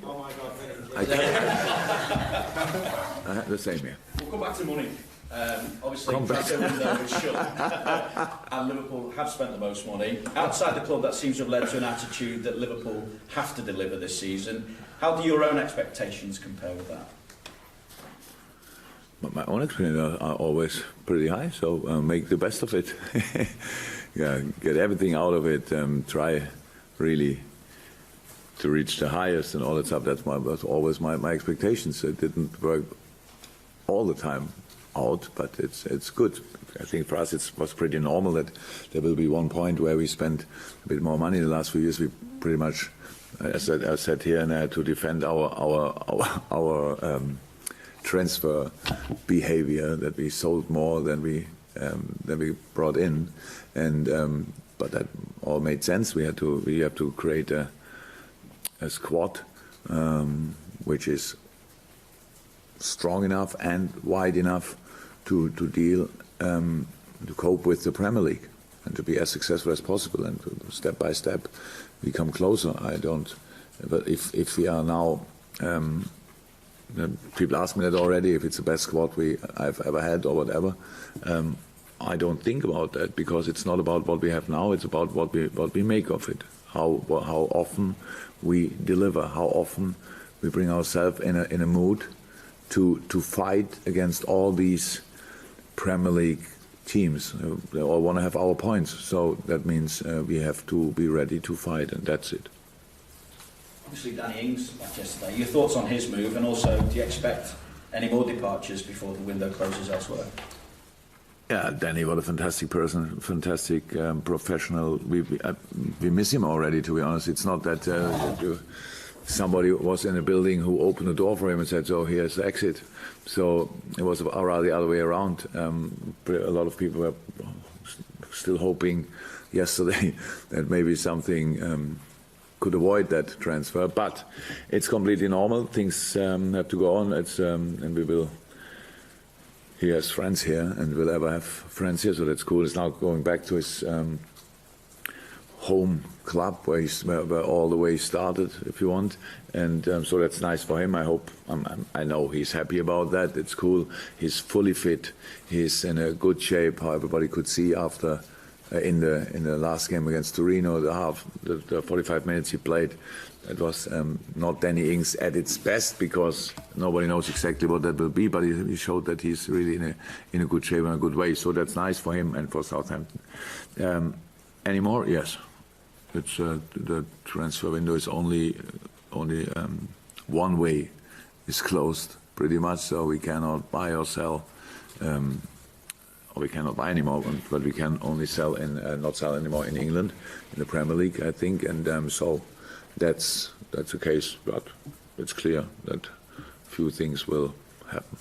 Oh my God! I had the same here. We'll come back to money. Obviously, the transfer window is shut, and Liverpool have spent the most money. Outside the club, that seems to have led to an attitude that Liverpool have to deliver this season. How do your own expectations compare with that? My own experiences are always pretty high, so make the best of it. Yeah, get everything out of it. Try really to reach the highest and all that stuff. That's always my expectations. It didn't work all the time out, but it's good. I think for us it was pretty normal that there will be one point where we spent a bit more money. In the last few years, we pretty much, as I said here, and I had to defend our transfer behavior, that we sold more than we brought in, and but that all made sense. We have to create a squad which is strong enough and wide enough to deal to cope with the Premier League and to be as successful as possible, and step by step become closer. But if we are now, people ask me that already, if it's the best squad I've ever had or whatever. I don't think about that, because it's not about what we have now. It's about what we make of it. How often we deliver, how often we bring ourselves in a mood to fight against all these Premier League teams. They all want to have our points, so that means we have to be ready to fight, and that's it. Obviously, Danny Ings left yesterday. Your thoughts on his move, and also, do you expect any more departures before the window closes elsewhere? Yeah, Danny, what a fantastic person, fantastic professional. We miss him already, to be honest. It's not that somebody was in a building who opened the door for him and said, "So here's the exit." So it was rather the other way around. A lot of people were still hoping yesterday that maybe something could avoid that transfer, but it's completely normal. Things have to go on. And we will. He has friends here, and will ever have friends here, so that's cool. He's now going back to his home club where all the way started, if you want, and so that's nice for him. I know he's happy about that. It's cool. He's fully fit. He's in a good shape. How everybody could see after in the last game against Torino, the 45 minutes he played. It was not Danny Ings at its best, because nobody knows exactly what that will be, but he showed that he's really in a good shape and a good way. So that's nice for him and for Southampton. Any more? Yes. It's the transfer window is only one way is closed pretty much, so we cannot buy or sell. Or we cannot buy anymore, but we can only sell not sell anymore in England, in the Premier League, I think, and so. That's the case, but it's clear that few things will happen.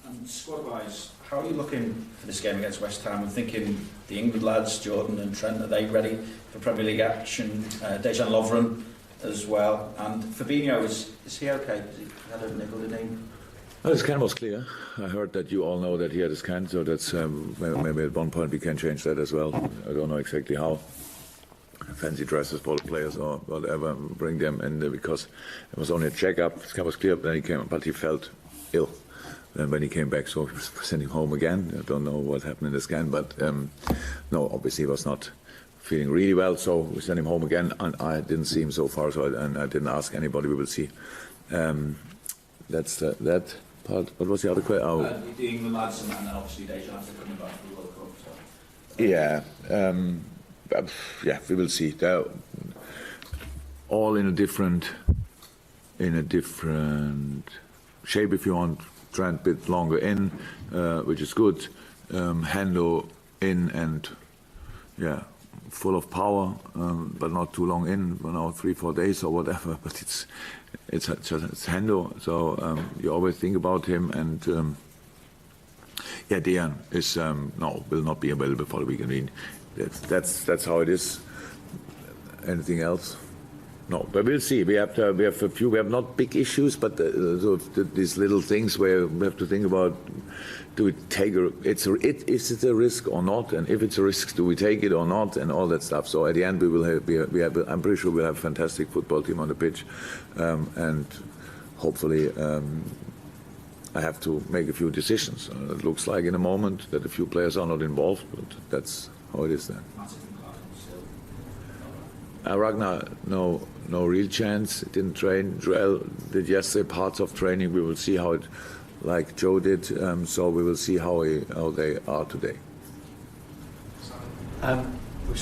And squad-wise, how are you looking for this game against West Ham? I'm thinking the England lads, Jordan and Trent, are they ready for Premier League action? Dejan Lovren as well. And Fabinho, is he okay? Has he had a niggle, did he? Well, his scan was clear. I heard that you all know that he had a scan, so that's maybe at one point we can change that as well. I don't know exactly how. Fancy dresses for the players or whatever, bring them in there, because it was only a checkup. His scan was clear, then he came, but he felt ill. Then when he came back, so we sent him home again. I don't know what happened in the scan, but no, obviously he was not feeling really well, so we sent him home again, and I didn't see him so far, and I didn't ask anybody. We will see. That's that part. What was the other question? Oh. The England lads, and obviously Dejan after coming back from the World Cup. So. Yeah. Yeah, we will see. They're all in a different shape, if you want. Trent a bit longer in, which is good. Hendo in and full of power, but not too long in. For now, 3-4 days or whatever. But it's Hendo, so you always think about him. And Dejan is will not be available for the weekend. I mean, that's how it is. Anything else? No, but we'll see. We have a few. We have not big issues, but these little things where we have to think about: do we take is it a risk or not? And if it's a risk, do we take it or not? And all that stuff. So at the end, we will have. I'm pretty sure we'll have a fantastic football team on the pitch, and hopefully. I have to make a few decisions. It looks like in a moment that a few players are not involved, but that's how it is then. Ragnar, no real chance. Didn't train. Joel did yesterday parts of training. We will see how it, like Joe did. So we will see how they are today.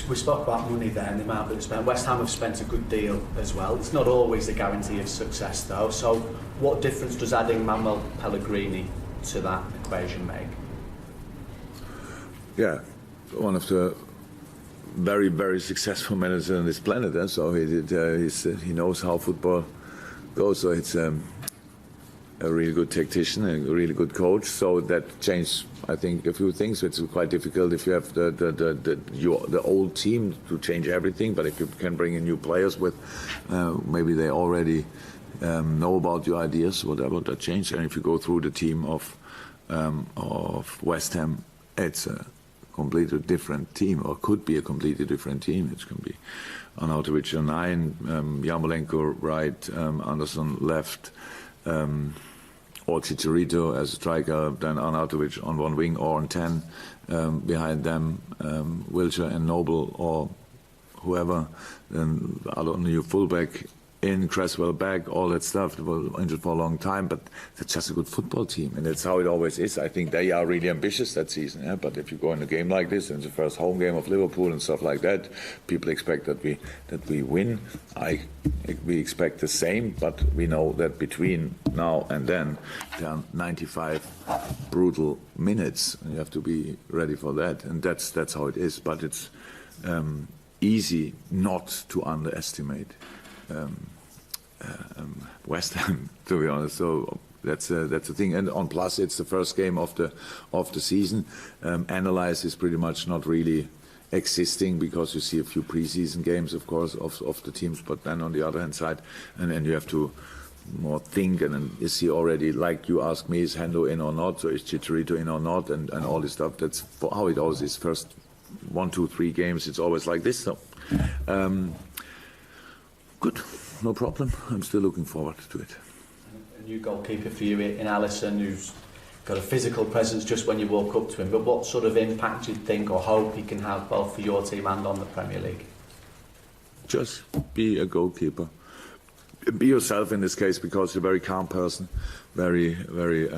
We spoke about money there and the amount that we spent. West Ham have spent a good deal as well. It's not always a guarantee of success though. So what difference does adding Manuel Pellegrini to that equation make? Yeah, one of the very, very successful managers on this planet. So he knows how football goes. So it's a really good tactician, a really good coach. So that changed, I think, a few things. It's quite difficult if you have the old team to change everything. But if you can bring in new players with, maybe they already know about your ideas, whatever, that change. And if you go through the team of West Ham, it's a completely different team, or could be a completely different team. It can be Arnautovic on 9, Yarmolenko right, Anderson left. Or Chicharito as a striker, then Arnautovic on one wing or on 10, behind them Wilshere and Noble or whoever, then on your fullback in, Cresswell back, all that stuff. They were injured for a long time, but that's just a good football team, and that's how it always is. I think they are really ambitious that season, yeah? But if you go in a game like this, and it's the first home game of Liverpool and stuff like that, people expect that we win. We expect the same, but we know that between now and then there are 95 brutal minutes, and you have to be ready for that, and that's how it is. But it's easy not to underestimate West Ham, to be honest. So that's the thing. And on plus, it's the first game of the season. Analyze is pretty much not really existing because you see a few preseason games, of course, of the teams. But then on the other hand side, and then you have to more think. And then is he already, like you asked me, is Hendo in or not? So is Chicharito in or not? And all this stuff. That's how it always is. First 1, 2, 3 games, it's always like this. So. Good, no problem. I'm still looking forward to it. A new goalkeeper for you in Alisson, who's got a physical presence just when you walk up to him. But what sort of impact do you think or hope he can have both for your team and on the Premier League? Just be a goalkeeper. Be yourself in this case, because you're a very calm person, very, very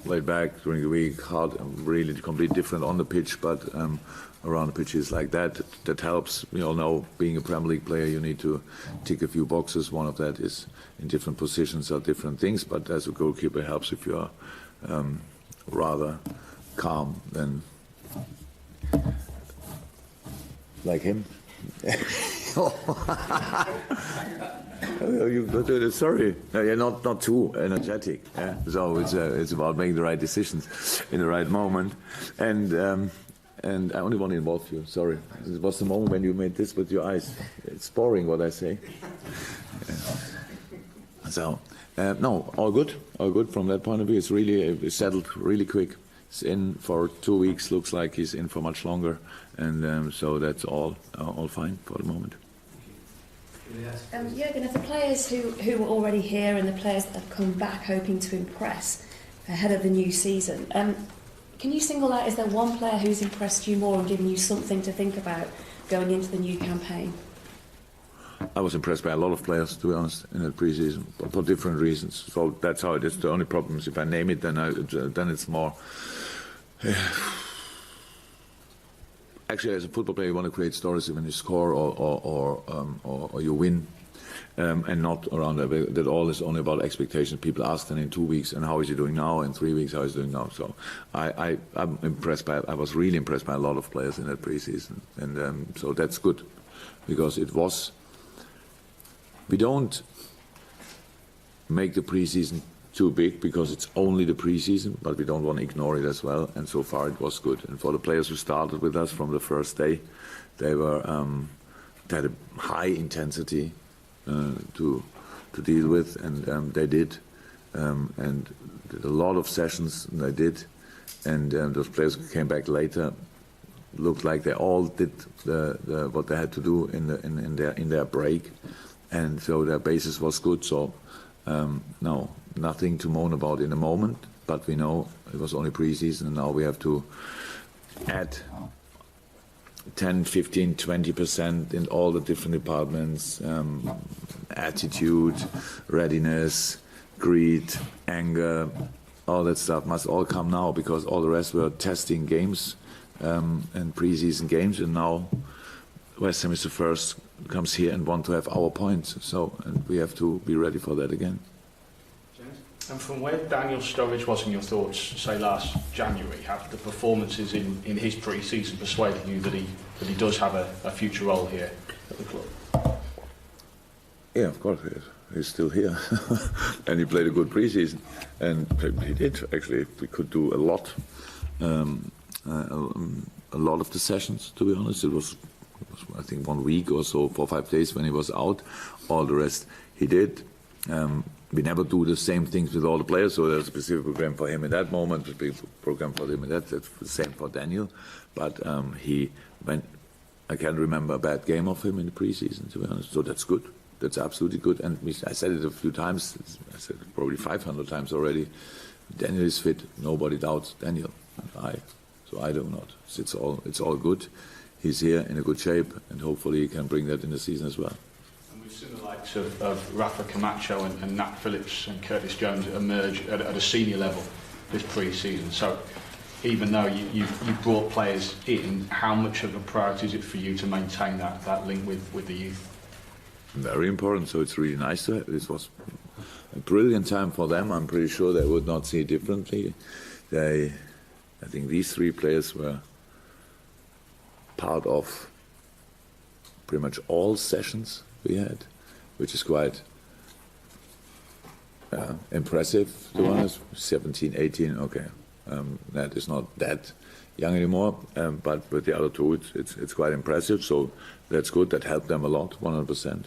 laid back during the week, hard, really completely different on the pitch, but around the pitch is like that. That helps. We all know, being a Premier League player, you need to tick a few boxes. One of that is in different positions or different things, but as a goalkeeper, it helps if you are rather calm than like him. Sorry, you're not too energetic. Yeah? So it's about making the right decisions in the right moment. And I only want to involve you. Sorry, it was the moment when you made this with your eyes. It's boring what I say. Yeah. So no, all good from that point of view. It's really settled really quick. He's in for 2 weeks. Looks like he's in for much longer, and so that's all fine for the moment. Jurgen, of the players who were already here and the players that have come back hoping to impress ahead of the new season, can you single out, is there one player who's impressed you more and given you something to think about going into the new campaign? I was impressed by a lot of players, to be honest, in the pre-season, but for different reasons. So that's how it is. The only problem is if I name it, then it's more. Actually, as a football player, you want to create stories when you score or you win, and not around that. All is only about expectations. People ask then in 2 weeks, and how is he doing now? In 3 weeks, how is he doing now? So I'm impressed by. I was really impressed by a lot of players in that preseason, and so that's good, because it was. We don't make the preseason too big because it's only the preseason, but we don't want to ignore it as well. And so far, it was good. And for the players who started with us from the first day, they had a high intensity, to deal with, and they did, and did a lot of sessions. And they did, and those players who came back later looked like they all did what they had to do in their break, and so their basis was good. So no, nothing to moan about in the moment, but we know it was only pre-season, and now we have to add 10, 15, 20% in all the different departments, attitude, readiness, greed, anger, all that stuff must all come now, because all the rest were testing games and pre-season games, and now West Ham is the first, comes here and want to have our points, so and we have to be ready for that again. And from where Daniel Sturridge was in your thoughts, say last January, have the performances in his pre-season persuaded you that he does have a future role here at the club? Yeah, of course, he's still here, and he played a good pre-season, and he did actually. We could do a lot of the sessions. To be honest, it was I think 1 week or so, 4 or 5 days when he was out. All the rest he did. We never do the same things with all the players, so there's a specific program for him in that moment, a specific program for him in that. That's the same for Daniel. But I can't remember a bad game of him in the pre-season, to be honest. So that's good. That's absolutely good. And I said it a few times. I said it probably 500 times already. Daniel is fit. Nobody doubts Daniel. So I do not. It's all good. He's here in a good shape, and hopefully he can bring that in the season as well. We've seen the likes of Rafa Camacho and Nat Phillips and Curtis Jones emerge at a senior level this pre-season. So even though you've brought players in, how much of a priority is it for you to maintain that link with the youth? Very important. So it's really nice to have. This was a brilliant time for them. I'm pretty sure they would not see it differently. I think these 3 players were part of pretty much all sessions we had, which is quite impressive, to be honest. 17, 18, okay. That is not that young anymore, but with the other 2, it's quite impressive, so that's good. That helped them a lot, 100%.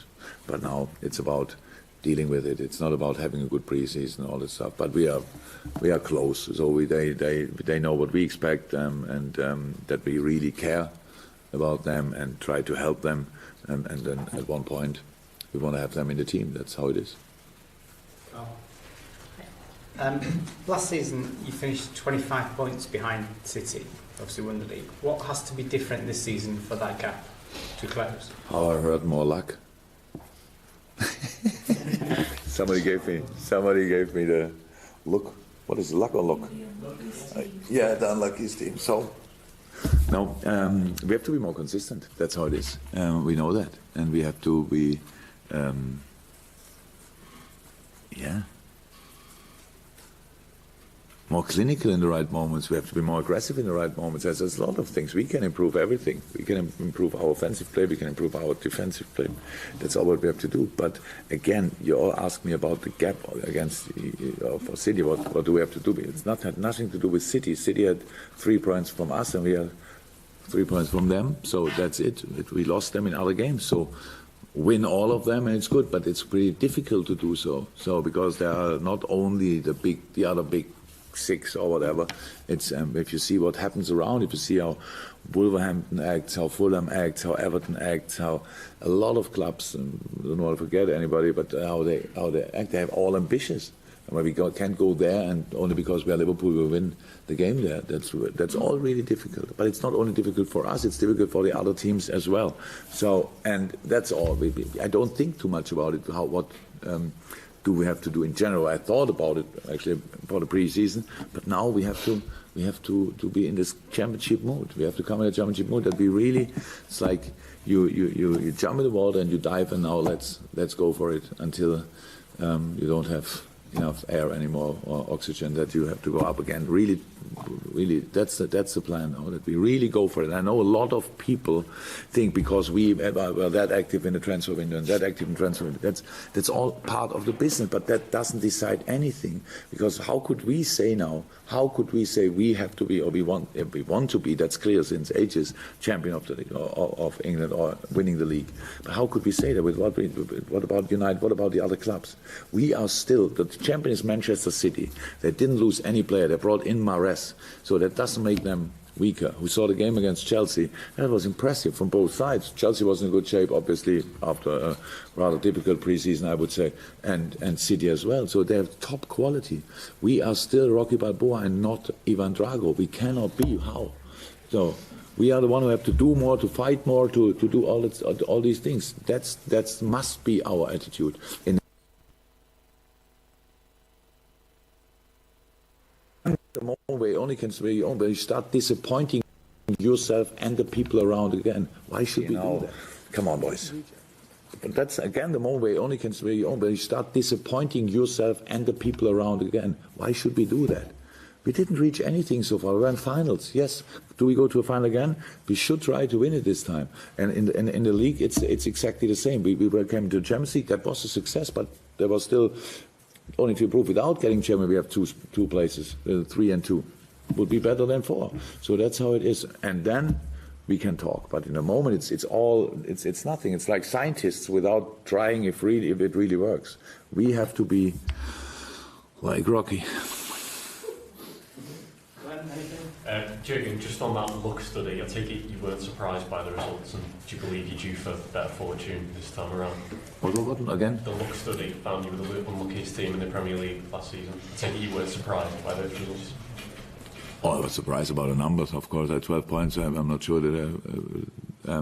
But now it's about dealing with it. It's not about having a good pre-season and all that stuff, but we are close, so they know what we expect, and that we really care about them and try to help them, and then at one point we want to have them in the team. That's how it is. Last season you finished 25 points behind City, obviously won the league. What has to be different this season for that gap to close? How I heard, more luck. Somebody gave me the look. What is luck or look? Yeah, the unlucky team. So no, we have to be more consistent. That's how it is. We know that, and we have to be, more clinical in the right moments. We have to be more aggressive in the right moments. There's a lot of things. We can improve everything. We can improve our offensive play. We can improve our defensive play. That's all what we have to do. But again, you all ask me about the gap against for City. What do we have to do? It's had nothing to do with City. City had 3 points from us, and we had 3 points from them. So that's it. We lost them in other games. So win all of them, and it's good. But it's pretty difficult to do so. So because there are not only the other big 6 or whatever. It's if you see what happens around, if you see how Wolverhampton acts, how Fulham acts, how Everton acts, how a lot of clubs, I don't want to forget anybody, but how they act, they have all ambitious. And when we can't go there, and only because we are Liverpool, we win the game there. That's all really difficult. But it's not only difficult for us; it's difficult for the other teams as well. So, and that's all. I don't think too much about it. What do we have to do in general? I thought about it actually for the pre-season, but now we have to be in this championship mode. We have to come in a championship mode that we really. It's like you jump in the water and you dive, and now let's go for it until you don't have enough air anymore or oxygen, that you have to go up again. Really really, that's the plan now, that we really go for it. I know a lot of people think because we were that active in the transfer window and that active in the transfer window, that's all part of the business, but that doesn't decide anything. Because how could we say now, we have to be, or we want to be, that's clear since ages, champion of the league, or of England, or winning the league. But how could we say that? What about United? What about the other clubs? We are still, the champion is Manchester City. They didn't lose any player. They brought in Mahrez. So that doesn't make them weaker. Who saw the game against Chelsea? That was impressive from both sides. Chelsea was in good shape, obviously, after a rather difficult pre-season, I would say, and City as well. So they have top quality. We are still Rocky Balboa and not Ivan Drago. We cannot be. How? So we are the one who have to do more, to fight more, to do all these things. That must be our attitude. The moment where you only can sway your own, but you start disappointing yourself and the people around again. Why should we do that? Come on, boys. But that's again the moment where you only can sway your own, but you start disappointing yourself and the people around again. Why should we do that? We didn't reach anything so far. We were in finals. Yes. Do we go to a final again? We should try to win it this time. And in the league, it's exactly the same. We came to the Champions League. That was a success, but there was still only to improve. Without getting champion, we have two places, 3 and 2. Would be better than 4. So that's how it is. And then we can talk. But in the moment, it's nothing. It's like scientists without trying if it really works. We have to be like Rocky. Jurgen, just on that luck study, I take it you weren't surprised by the results, and do you believe you're due for better fortune this time around? What again? The luck study found you were the unluckiest team in the Premier League last season. I take it you weren't surprised by those results? Oh, I was surprised about the numbers, of course. At 12 points, I'm not sure that I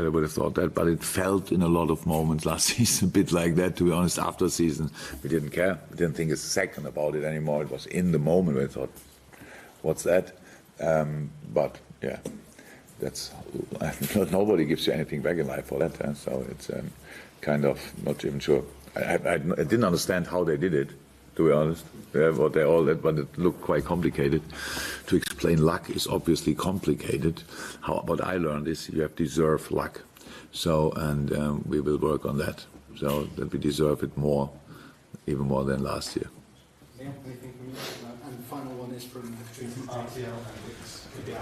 would have thought that, but it felt in a lot of moments last season a bit like that, to be honest. After the season, we didn't care. We didn't think a second about it anymore. It was in the moment where I thought, what's that? But yeah, that's nobody gives you anything back in life for that. So it's kind of not even sure. I didn't understand how they did it, to be honest. What they all did, but it looked quite complicated. To explain luck is obviously complicated. What I learned is you have to deserve luck. So and we will work on that. So that we deserve it more, even more than last year. Yeah, anything from you? And the final one is from RTL, and it's a bit